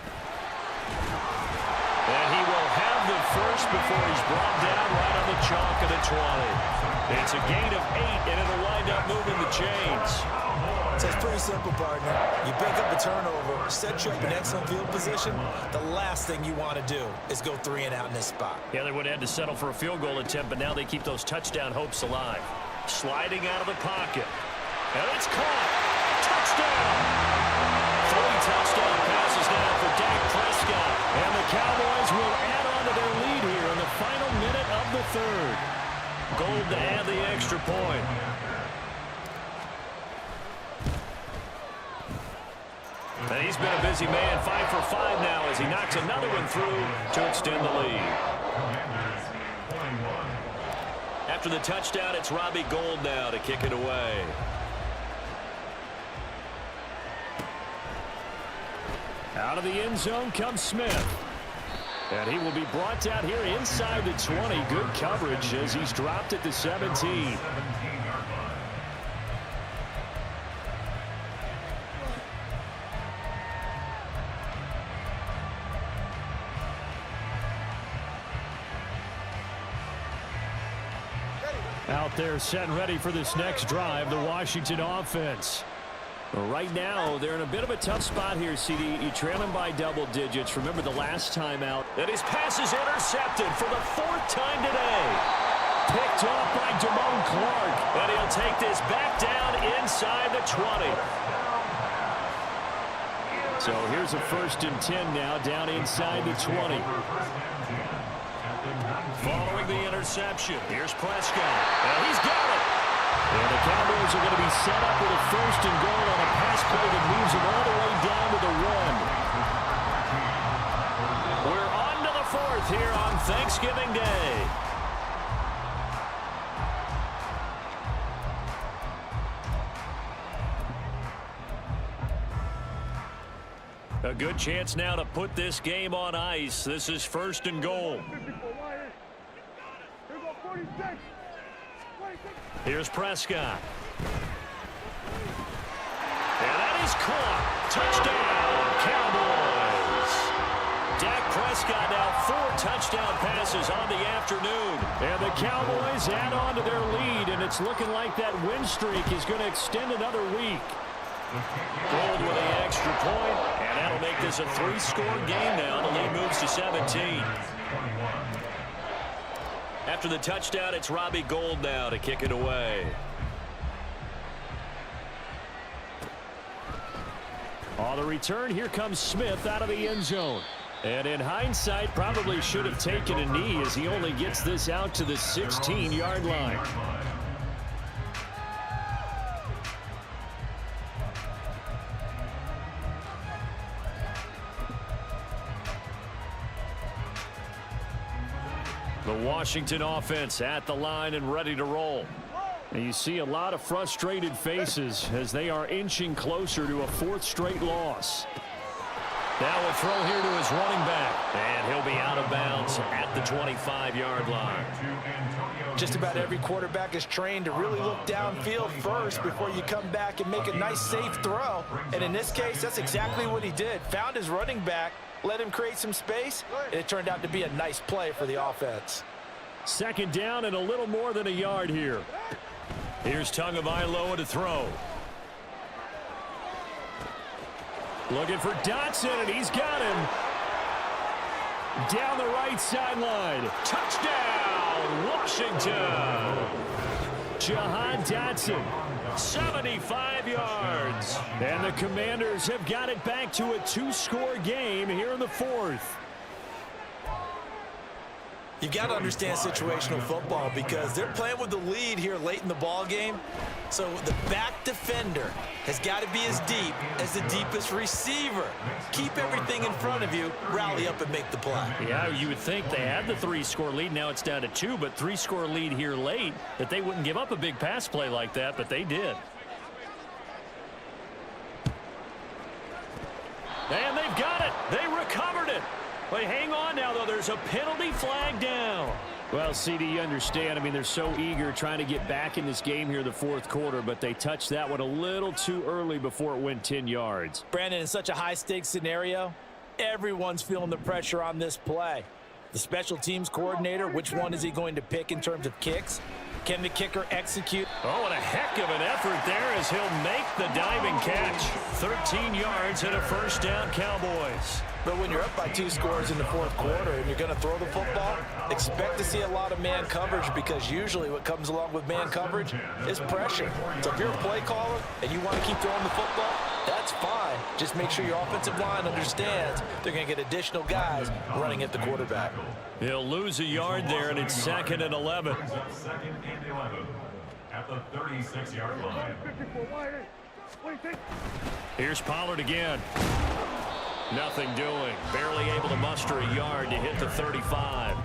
And he will have the first before he's brought down right on the chalk of the 20. It's a gain of 8, and it'll wind up moving the chains. So it's pretty simple, partner. You pick up a turnover, set you up in excellent field position. The last thing you want to do is go 3 and out in this spot. Yeah, they would have had to settle for a field goal attempt, but now they keep those touchdown hopes alive. Sliding out of the pocket. And it's caught. Touchdown! 3 touchdown passes now for Dak Prescott. And the Cowboys will add on to their lead here in the final minute of the third. Gold to add the extra point. And he's been a busy man, 5 for 5 now as he knocks another one through to extend the lead. After the touchdown, it's Robbie Gould now to kick it away. Out of the end zone comes Smith. And he will be brought down here inside the 20. Good coverage as he's dropped at the 17. Out there set and ready for this next drive, the Washington offense. Right now, they're in a bit of a tough spot here, CD. You trail them by double digits. Remember the last time out. And his pass is intercepted for the 4th time today. Picked off by Damone Clark. And he'll take this back down inside the 20. So here's a 1st and 10 now, down inside the 20. Following the interception, here's Prescott. And he's got it. And the Cowboys are going to be set up with a 1st and goal on a pass play that moves them all the way down to the 1. We're on to the 4th here on Thanksgiving Day. A good chance now to put this game on ice. This is 1st and goal. Here's Prescott. And that is caught. Touchdown, Cowboys. Dak Prescott now 4 touchdown passes on the afternoon. And the Cowboys add on to their lead, and it's looking like that win streak is going to extend another week. Gold with an extra point, and that'll make this a 3-score game now. The lead moves to 17. After the touchdown, it's Robbie Gould now to kick it away. On the return, here comes Smith out of the end zone. And in hindsight, probably should have taken a knee as he only gets this out to the 16-yard line. The Washington offense at the line and ready to roll. And you see a lot of frustrated faces as they are inching closer to a 4th straight loss. Now a throw here to his running back. And he'll be out of bounds at the 25-yard line. Just about every quarterback is trained to really look downfield first before you come back and make a nice, safe throw. And in this case, that's exactly what he did. Found his running back, let him create some space, and it turned out to be a nice play for the offense. 2nd down and a little more than a yard here. Here's Tagovailoa to throw. Looking for Dotson, and he's got him. Down the right sideline. Touchdown, Washington. Jahan Dotson, 75 yards. And the Commanders have got it back to a 2-score game here in the 4th. You've got to understand situational football because they're playing with the lead here late in the ball game. So the back defender has got to be as deep as the deepest receiver. Keep everything in front of you, rally up and make the play. Yeah, you would think they had the 3-score lead. Now it's down to 2, but 3-score lead here late, that they wouldn't give up a big pass play like that, but they did. And they've got it. They recovered it. But hang on now, though. There's a penalty flag down. Well, CD, you understand. I mean, they're so eager trying to get back in this game here in the fourth quarter, but they touched that one a little too early before it went 10 yards. Brandon, in such a high-stakes scenario, everyone's feeling the pressure on this play. The special teams coordinator, which one is he going to pick in terms of kicks? Can the kicker execute? Oh, and a heck of an effort there as he'll make the diving catch. 13 yards and a first down, Cowboys. But when you're up by 2 scores in the fourth quarter and you're going to throw the football, expect to see a lot of man coverage, because usually what comes along with man coverage is pressure. So if you're a play caller and you want to keep throwing the football, that's fine. Just make sure your offensive line understands they're going to get additional guys running at the quarterback. He'll lose a yard there, and it's 2nd and 11. Second and 11 at the 36-yard line. Here's Pollard again. Nothing doing. Barely able to muster a yard to hit the 35.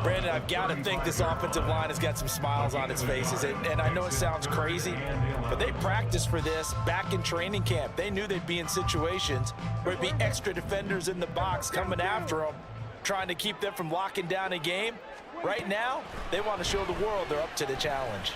Brandon, I've got to think this offensive line has got some smiles on its faces. And I know it sounds crazy, but they practiced for this back in training camp. They knew they'd be in situations where it'd be extra defenders in the box coming after them, trying to keep them from locking down a game. Right now, they want to show the world they're up to the challenge.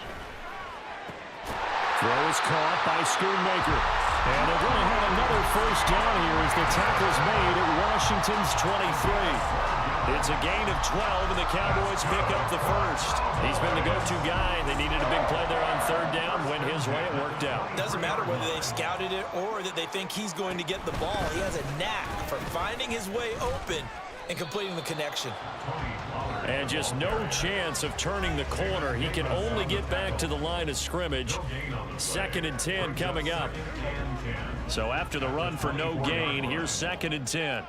Throw is caught by Schoonmaker. And they're going to have another first down here as the tackle's made at Washington's 23. It's a gain of 12, and the Cowboys pick up the first. He's been the go-to guy. They needed a big play there on 3rd down. Went his way. It worked out. Doesn't matter whether they've scouted it or that they think he's going to get the ball. He has a knack for finding his way open and completing the connection. And just no chance of turning the corner. He can only get back to the line of scrimmage. 2nd and 10 coming up. So after the run for no gain, here's 2nd and 10.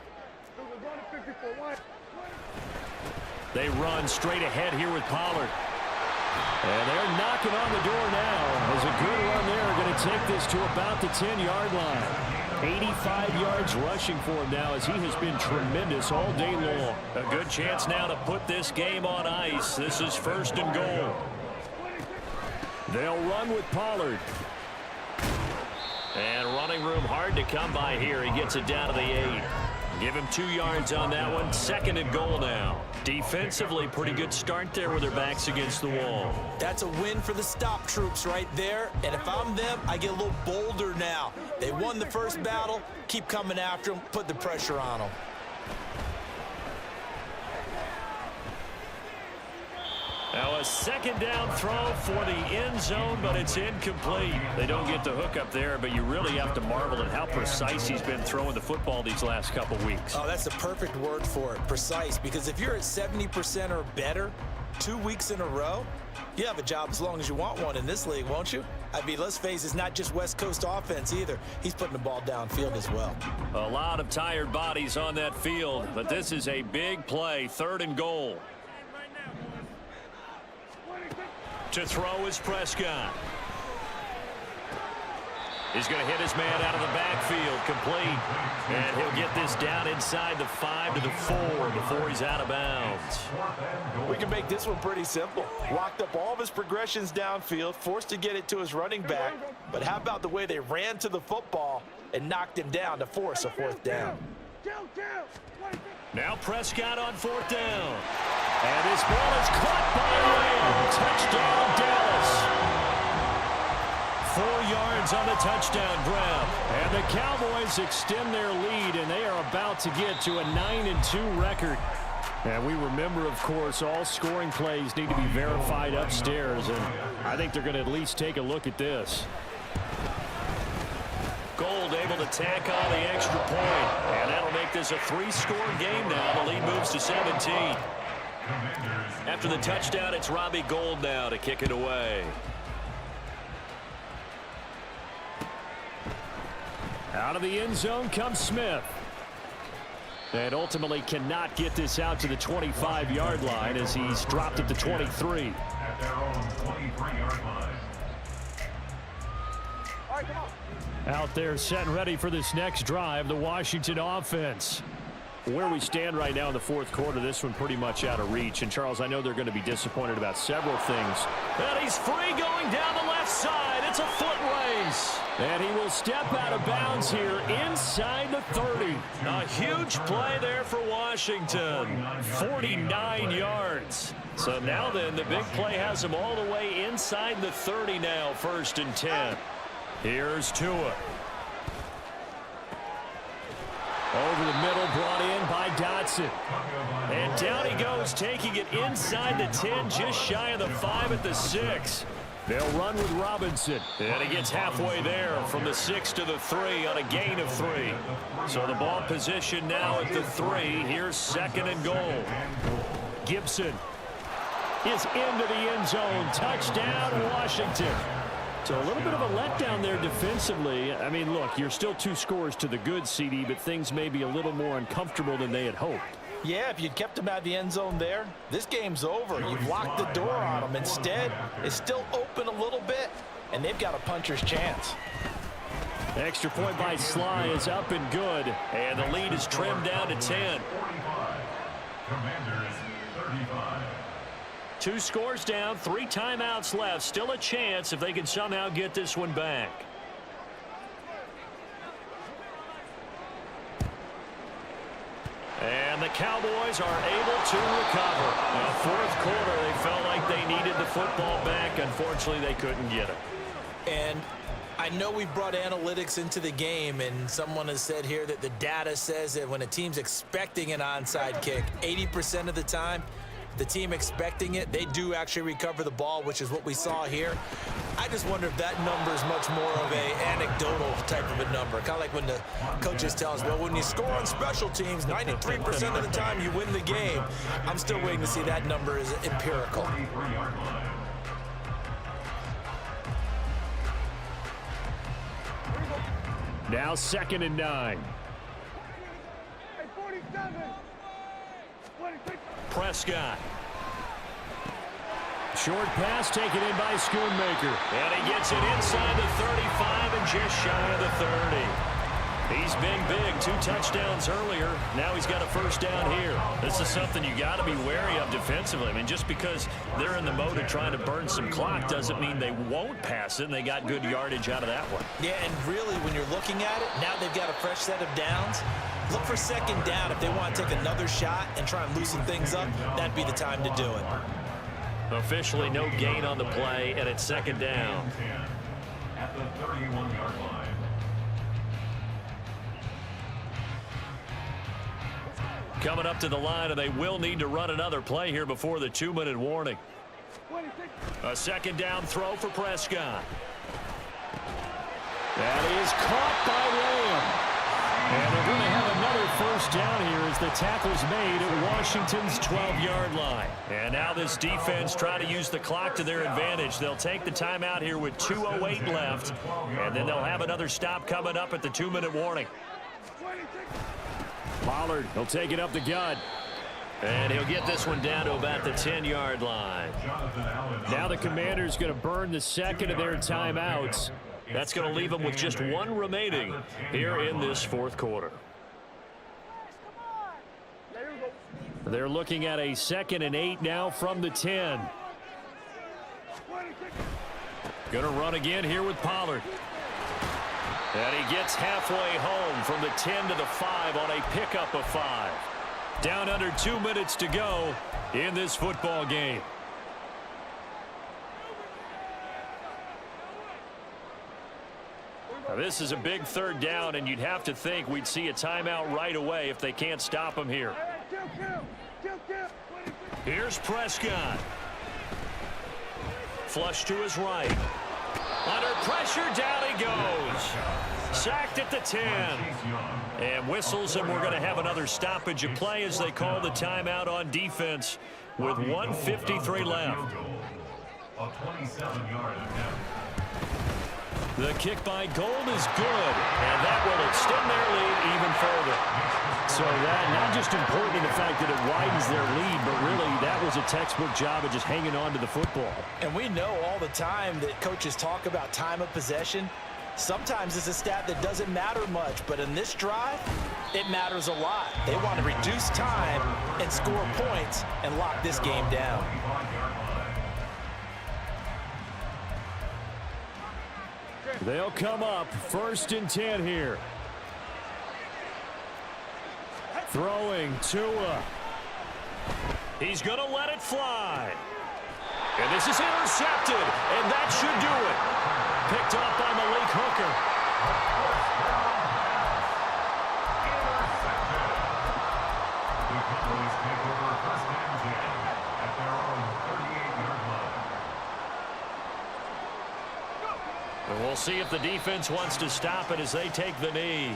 They run straight ahead here with Pollard. And they're knocking on the door now. As a good run there, going to take this to about the 10-yard line. 85 yards rushing for him now, as he has been tremendous all day long. A good chance now to put this game on ice. This is 1st and goal. They'll run with Pollard. And running room hard to come by here. He gets it down to the 8. Give him 2 yards on that one. 2nd and goal now. Defensively, pretty good start there with their backs against the wall. That's a win for the stop troops right there. And if I'm them, I get a little bolder now. They won the first battle. Keep coming after them. Put the pressure on them. Now a 2nd down throw for the end zone, but it's incomplete. They don't get the hook up there, but you really have to marvel at how precise he's been throwing the football these last couple weeks. Oh, that's the perfect word for it, precise, because if you're at 70% or better 2 weeks in a row, you have a job as long as you want one in this league, won't you? I mean, let's face it, it's not just West Coast offense either. He's putting the ball downfield as well. A lot of tired bodies on that field, but this is a big play. 3rd and goal. To throw is Prescott. He's going to hit his man out of the backfield, complete. And he'll get this down inside the 5 to the 4 before he's out of bounds. We can make this one pretty simple. Walked up all of his progressions downfield, forced to get it to his running back. But how about the way they ran to the football and knocked him down to force a 4th down? Now Prescott on 4th down. And his ball is caught by Lamb. Touchdown, Dallas. 4 yards on the touchdown grab. And the Cowboys extend their lead, and they are about to get to a 9-2 record. And we remember, of course, all scoring plays need to be verified upstairs, and I think they're going to at least take a look at this. Gold able to tack on the extra point, and that'll make this a 3-score game now. The lead moves to 17. After the touchdown, it's Robbie Gould now to kick it away. Out of the end zone comes Smith. And ultimately cannot get this out to the 25-yard line as he's dropped at the 23. At their own 23-yard line. All right, come on. Out there set and ready for this next drive, the Washington offense. Where we stand right now in the fourth quarter, this one pretty much out of reach. And, Charles, I know they're going to be disappointed about several things. And he's free going down the left side. It's a foot race. And he will step out of bounds here inside the 30. A huge play there for Washington. 49 yards. So now then, the big play has him all the way inside the 30 now, 1st and 10. Here's Tua. Over the middle, brought in by Dotson. And down he goes, taking it inside the 10, just shy of the 5 at the 6. They'll run with Robinson. And he gets halfway there from the 6 to the 3 on a gain of 3. So the ball position now at the 3. Here's 2nd and goal. Gibson is into the end zone. Touchdown, Washington. So a little bit of a letdown there defensively. I mean, look, you're still 2 scores to the good, CD, but things may be a little more uncomfortable than they had hoped. Yeah, if you'd kept him out of the end zone there, this game's over. You've locked the door on him. Instead, it's still open a little bit, and they've got a puncher's chance. Extra point by Sly is up and good, and the lead is trimmed down to 10. Commanders 35. 2 scores down, 3 timeouts left. Still a chance if they can somehow get this one back. And the Cowboys are able to recover. In the fourth quarter, they felt like they needed the football back. Unfortunately, they couldn't get it. And I know we brought analytics into the game, and someone has said here that the data says that when a team's expecting an onside kick, 80% of the time, the team expecting it, they do actually recover the ball, which is what we saw here. I just wonder if that number is much more of a anecdotal type of a number. Kind of like when the coaches tell us, well, when you score on special teams, 93% of the time you win the game. I'm still waiting to see that number is empirical. Now 2nd and 9. Prescott. Short pass taken in by Schoonmaker. And he gets it inside the 35 and just shy of the 30. He's been big. 2 touchdowns earlier. Now he's got a first down here. This is something you got to be wary of defensively. I mean, just because they're in the mode of trying to burn some clock doesn't mean they won't pass it, and they got good yardage out of that one. Yeah, and really, when you're looking at it, now they've got a fresh set of downs. Look for 2nd down. If they want to take another shot and try and loosen things up, that'd be the time to do it. Officially no gain on the play, and it's 2nd down. At the 31-yard line. Coming up to the line, and they will need to run another play here before the 2-minute warning. A 2nd down throw for Prescott. That is caught by Lamb. And they're going to have another first down here as the tackle's made at Washington's 12-yard line. And now this defense trying to use the clock to their advantage. They'll take the timeout here with 2:08 left, and then they'll have another stop coming up at the 2-minute warning. Pollard, he'll take it up the gut. And he'll get this one down to about the 10-yard line. Now the Commanders going to burn the second of their timeouts. That's going to leave them with just 1 remaining here in this fourth quarter. They're looking at a 2nd and 8 now from the 10. Going to run again here with Pollard. And he gets halfway home from the 10 to the 5 on a pickup of 5. Down under 2 minutes to go in this football game. Now, this is a big 3rd down, and you'd have to think we'd see a timeout right away if they can't stop him here. Here's Prescott. Flush to his right. Under pressure, down he goes. Sacked at the 10. And whistles, and we're going to have another stoppage of play as they call the timeout on defense with 1:53 left. A 27-yard attempt. The kick by Gold is good, and that will extend their lead even further. So that not just important in the fact that it widens their lead, but really that was a textbook job of just hanging on to the football. And we know all the time that coaches talk about time of possession. Sometimes it's a stat that doesn't matter much, but in this drive, It matters a lot. They want to reduce time and score points and lock this game down. They'll come up 1st and 10 here. Throwing Tua. He's going to let it fly. And this is intercepted, and that should do it. Picked up by Malik Hooker. The Cowboys take over 1st and 10 at their own 38-yard line. And we'll see if the defense wants to stop it as they take the knee.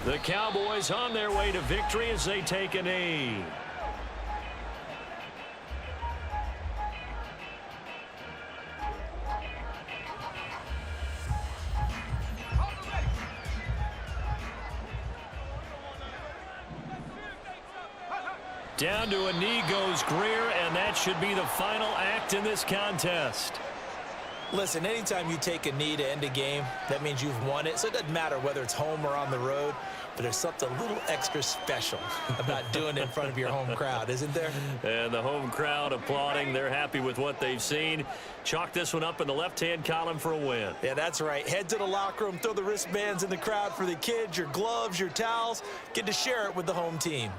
The Cowboys on their way to victory as they take a knee. Down to a knee goes Greer, and that should be the final act in this contest. Listen, anytime you take a knee to end a game, that means you've won it. So it doesn't matter whether it's home or on the road, but there's something a little extra special about doing it in front of your home crowd, isn't there? And the home crowd applauding. They're happy with what they've seen. Chalk this one up in the left-hand column for a win. Yeah, that's right. Head to the locker room, throw the wristbands in the crowd for the kids, your gloves, your towels. Get to share it with the home team.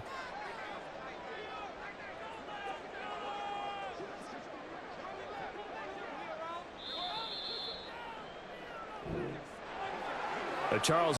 Charles